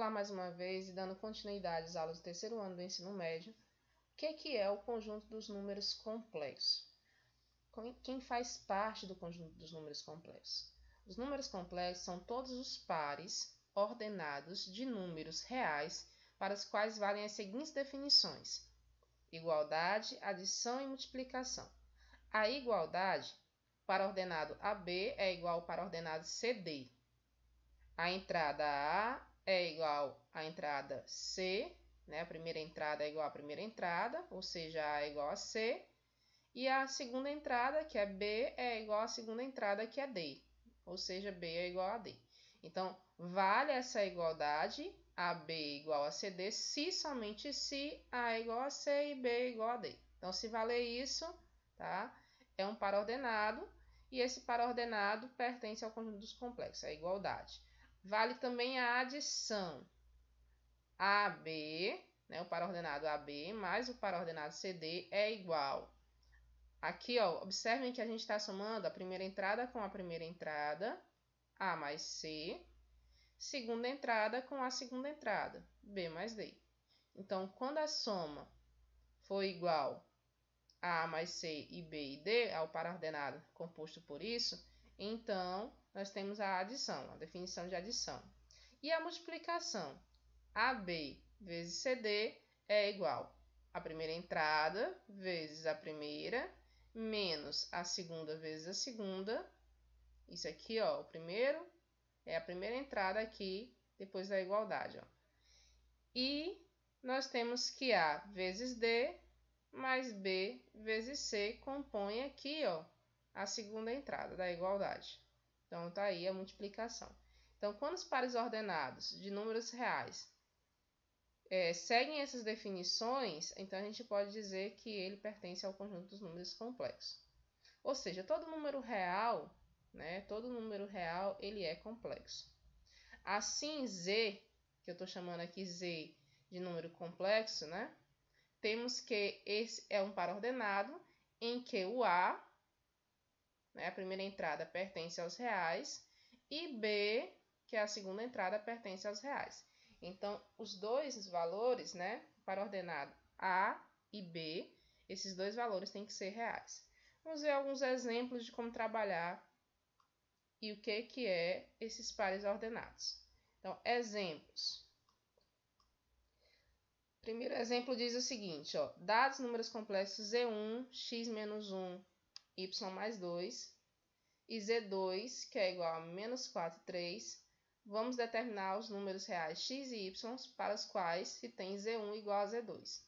lá mais uma vez e dando continuidade às aulas do terceiro ano do ensino médio. O que é o conjunto dos números complexos? Quem faz parte do conjunto dos números complexos? Os números complexos são todos os pares ordenados de números reais para os quais valem as seguintes definições: igualdade, adição e multiplicação. A igualdade para ordenado AB é igual para ordenado CD. A entrada A é igual à entrada C, né? A primeira entrada é igual à primeira entrada, ou seja, A é igual a C. E a segunda entrada, que é B, é igual à segunda entrada, que é D, ou seja, B é igual a D. Então, vale essa igualdade, AB igual a CD, se somente se A é igual a C e B é igual a D. Então, se valer isso, tá? É um par ordenado, e esse par ordenado pertence ao conjunto dos complexos, a igualdade. Vale também a adição. AB, né, o par ordenado AB, mais o par ordenado CD é igual. Aqui, ó, observem que a gente está somando a primeira entrada com a primeira entrada, A mais C, segunda entrada com a segunda entrada, B mais D. Então, quando a soma for igual a mais C e B e D, ao par ordenado composto por isso, então nós temos a adição, a definição de adição. E a multiplicação, AB vezes CD é igual a primeira entrada vezes a primeira, menos a segunda vezes a segunda. Isso aqui, ó, o primeiro é a primeira entrada aqui, depois da igualdade, ó. E nós temos que A vezes D mais B vezes C compõe aqui, ó, a segunda entrada da igualdade. Então, tá aí a multiplicação. Então, quando os pares ordenados de números reais seguem essas definições, então a gente pode dizer que ele pertence ao conjunto dos números complexos. Ou seja, todo número real, né, todo número real, ele é complexo. Assim, Z, que eu estou chamando aqui Z de número complexo, né, temos que esse é um par ordenado em que o A, né, a primeira entrada, pertence aos reais, e B, que é a segunda entrada, pertence aos reais. Então, os dois valores, né, para ordenado A e B, esses dois valores têm que ser reais. Vamos ver alguns exemplos de como trabalhar e o que é esses pares ordenados. Então, exemplos. Primeiro exemplo diz o seguinte, ó, dados números complexos Z1, x menos 1, y mais 2, e Z2, que é igual a menos 4, 3, vamos determinar os números reais x e y para os quais se tem Z1 igual a Z2.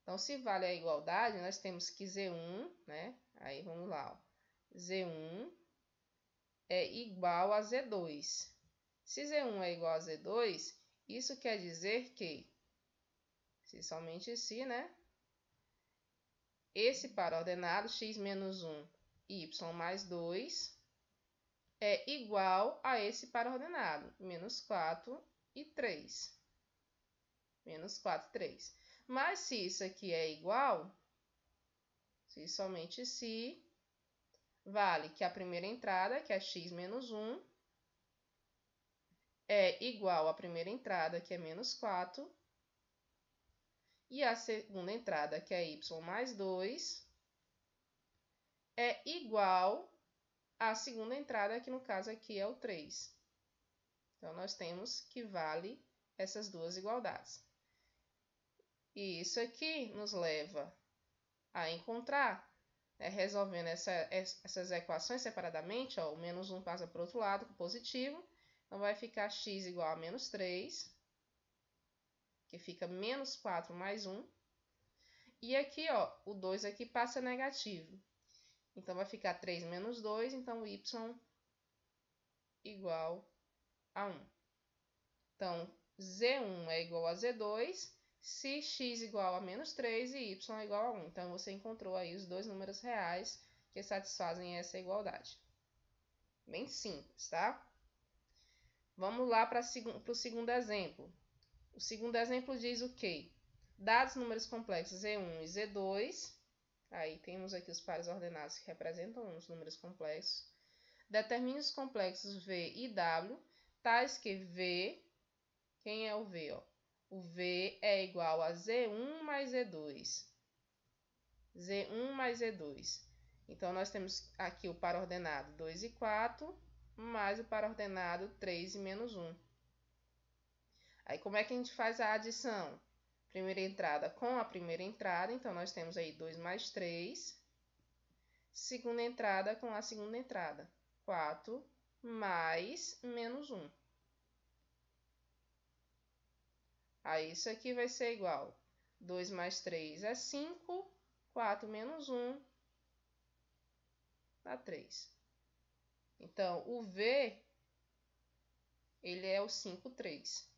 Então, se vale a igualdade, nós temos que Z1, né? Aí, vamos lá, ó. Z1 é igual a Z2. Se Z1 é igual a Z2, isso quer dizer que, se somente se, né? Esse par ordenado, x menos 1 e y mais 2, é igual a esse par ordenado, menos 4 e 3. Menos 4 e 3. Mas se isso aqui é igual, se somente se, vale que a primeira entrada, que é x menos 1, é igual à primeira entrada, que é menos 4, e a segunda entrada, que é y mais 2, é igual à segunda entrada, que no caso aqui é o 3. Então, nós temos que vale essas duas igualdades. E isso aqui nos leva a encontrar, resolvendo essas equações separadamente, ó, o menos 1 passa para o outro lado, com positivo. Então, vai ficar x igual a menos 3, que fica menos 4 mais 1. E aqui, ó, o 2 aqui passa negativo. Então, vai ficar 3 menos 2, então y igual a 1. Então, Z1 é igual a Z2, se x igual a menos 3 e y é igual a 1. Então, você encontrou aí os dois números reais que satisfazem essa igualdade. Bem simples, tá? Vamos lá para o segundo exemplo. O segundo exemplo diz o quê? Dados números complexos Z1 e Z2, aí temos aqui os pares ordenados que representam os números complexos. Determine os complexos V e W, tais que V, Quem é o V? Ó? O V é igual a Z1 mais Z2. Z1 mais Z2. Então, nós temos aqui o par ordenado 2 e 4, mais o par ordenado 3 e menos 1. Aí, como é que a gente faz a adição? Primeira entrada com a primeira entrada, então nós temos aí 2 mais 3. Segunda entrada com a segunda entrada, 4 mais menos 1. Aí isso aqui vai ser igual, 2 mais 3 é 5, 4 menos 1 dá 3. Então, o V, ele é o 5, 3.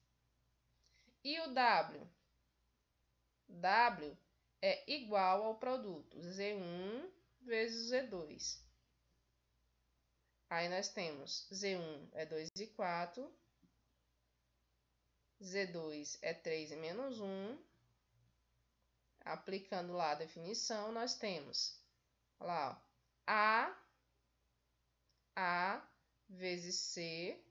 E o W? W é igual ao produto Z1 vezes Z2. Aí nós temos Z1 é 2 e 4, Z2 é 3 e menos 1. Aplicando lá a definição, nós temos, olha lá, ó, A vezes C,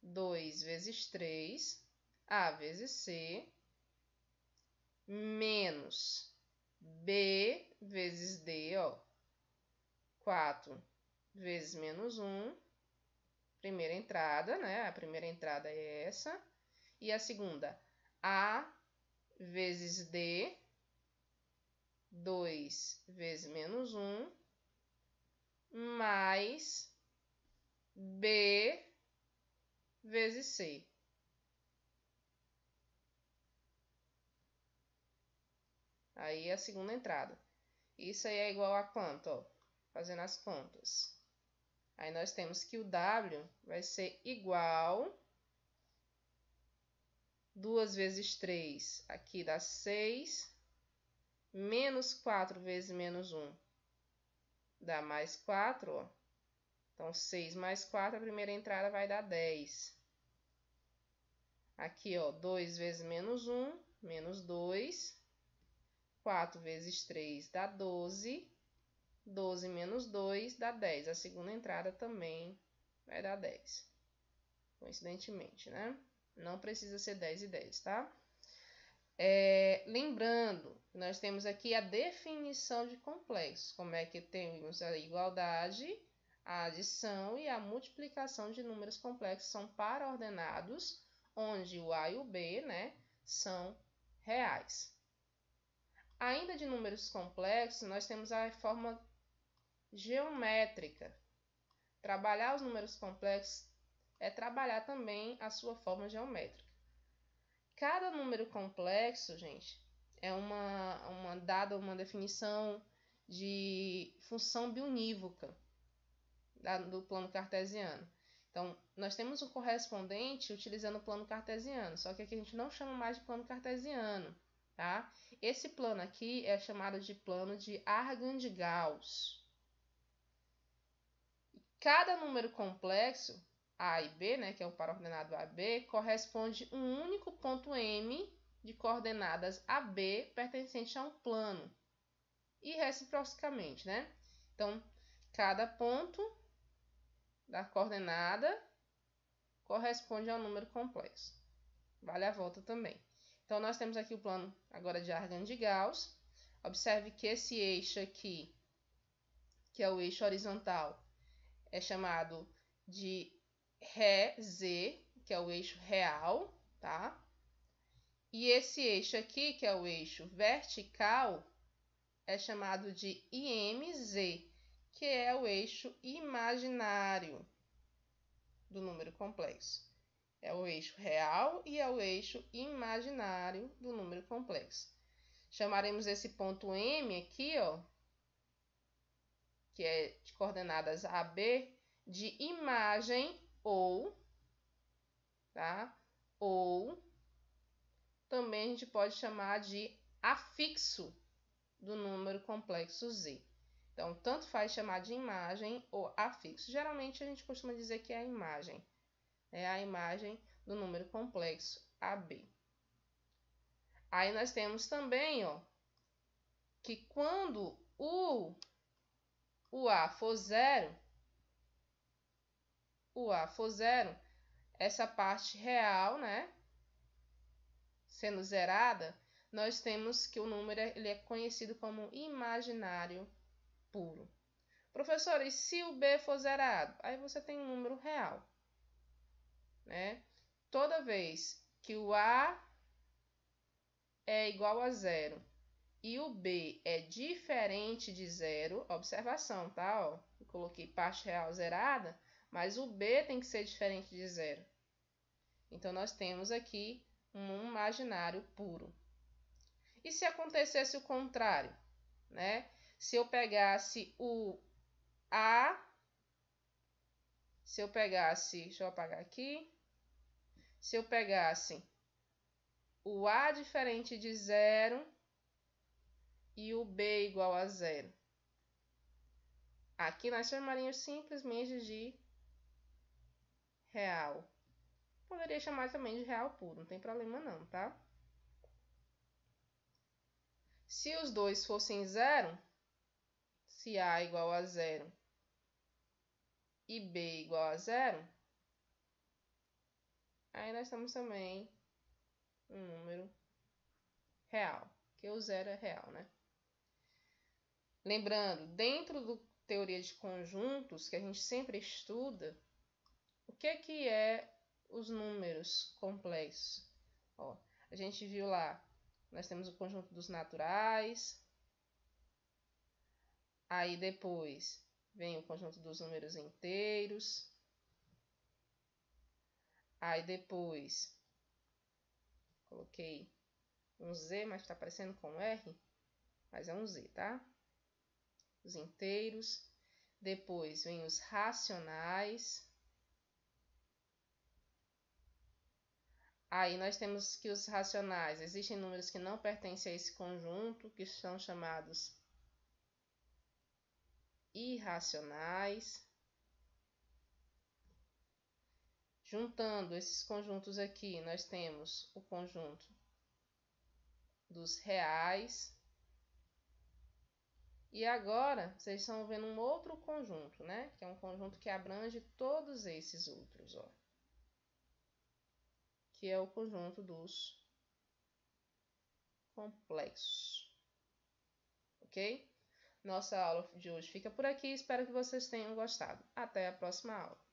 2 vezes 3, A vezes C, menos B vezes D, ó, 4 vezes menos 1, primeira entrada, né? A primeira entrada é essa. E a segunda, A vezes D, 2 vezes menos 1, mais B vezes C. Aí a segunda entrada. Isso aí é igual a quanto? Ó? Fazendo as contas. Aí nós temos que o W vai ser igual 2 vezes 3, aqui dá 6, menos 4 vezes menos 1, dá mais 4, ó. Então, 6 mais 4, a primeira entrada vai dar 10. Aqui, ó, 2 vezes menos 1, menos 2. 4 vezes 3 dá 12. 12 menos 2 dá 10. A segunda entrada também vai dar 10. Coincidentemente, né? Não precisa ser 10 e 10, tá? Lembrando, nós temos aqui a definição de complexos. Como é que temos a igualdade, a adição e a multiplicação de números complexos são paraordenados, onde o A e o B, né, são reais. Ainda de números complexos, nós temos a forma geométrica. Trabalhar os números complexos é trabalhar também a sua forma geométrica. Cada número complexo, gente, é dada uma definição de função biunívoca do plano cartesiano. Então, nós temos um correspondente utilizando o plano cartesiano, só que aqui a gente não chama mais de plano cartesiano, tá? Esse plano aqui é chamado de plano de Argand de Gauss. Cada número complexo, A e B, né, que é o par ordenado AB, corresponde a um único ponto M de coordenadas AB pertencente a um plano. E reciprocamente, né? Então, cada ponto da coordenada corresponde a um número complexo. Vale a volta também. Então, nós temos aqui o plano agora de Argand de Gauss. Observe que esse eixo aqui, que é o eixo horizontal, é chamado de Rz, que é o eixo real, tá? E esse eixo aqui, que é o eixo vertical, é chamado de IMZ, que é o eixo imaginário do número complexo. É o eixo real e é o eixo imaginário do número complexo. Chamaremos esse ponto M aqui, ó, que é de coordenadas AB, de imagem ou, tá? Ou também a gente pode chamar de afixo do número complexo Z. Então, tanto faz chamar de imagem ou afixo. Geralmente a gente costuma dizer que é a imagem. É a imagem do número complexo AB. Aí nós temos também, ó, que quando o A for zero, essa parte real, né, sendo zerada, nós temos que o número ele é conhecido como imaginário puro. Professor, e se o B for zerado? Aí você tem um número real, né? Toda vez que o A é igual a zero e o B é diferente de zero, observação, tá? Ó, eu coloquei parte real zerada, mas o B tem que ser diferente de zero. Então, nós temos aqui um imaginário puro. E se acontecesse o contrário, né? Se eu pegasse o A, deixa eu apagar aqui. Se eu pegasse o A diferente de zero e o B igual a zero. Aqui nós chamaríamos simplesmente de real. Poderia chamar também de real puro, não tem problema não, tá? Se os dois fossem zero, se A igual a zero e B igual a zero, aí nós temos também um número real, que o zero é real, né? Lembrando, dentro do teoria de conjuntos, que a gente sempre estuda, o que é os números complexos? Ó, a gente viu lá, nós temos o conjunto dos naturais, aí depois vem o conjunto dos números inteiros, aí depois coloquei um Z, mas está aparecendo com R, mas é um Z, tá? Os inteiros, depois vem os racionais. Aí nós temos que os racionais, existem números que não pertencem a esse conjunto, que são chamados irracionais. Juntando esses conjuntos aqui, nós temos o conjunto dos reais. E agora, vocês estão vendo um outro conjunto, né? Que é um conjunto que abrange todos esses outros, ó. Que é o conjunto dos complexos. Ok? Nossa aula de hoje fica por aqui. Espero que vocês tenham gostado. Até a próxima aula.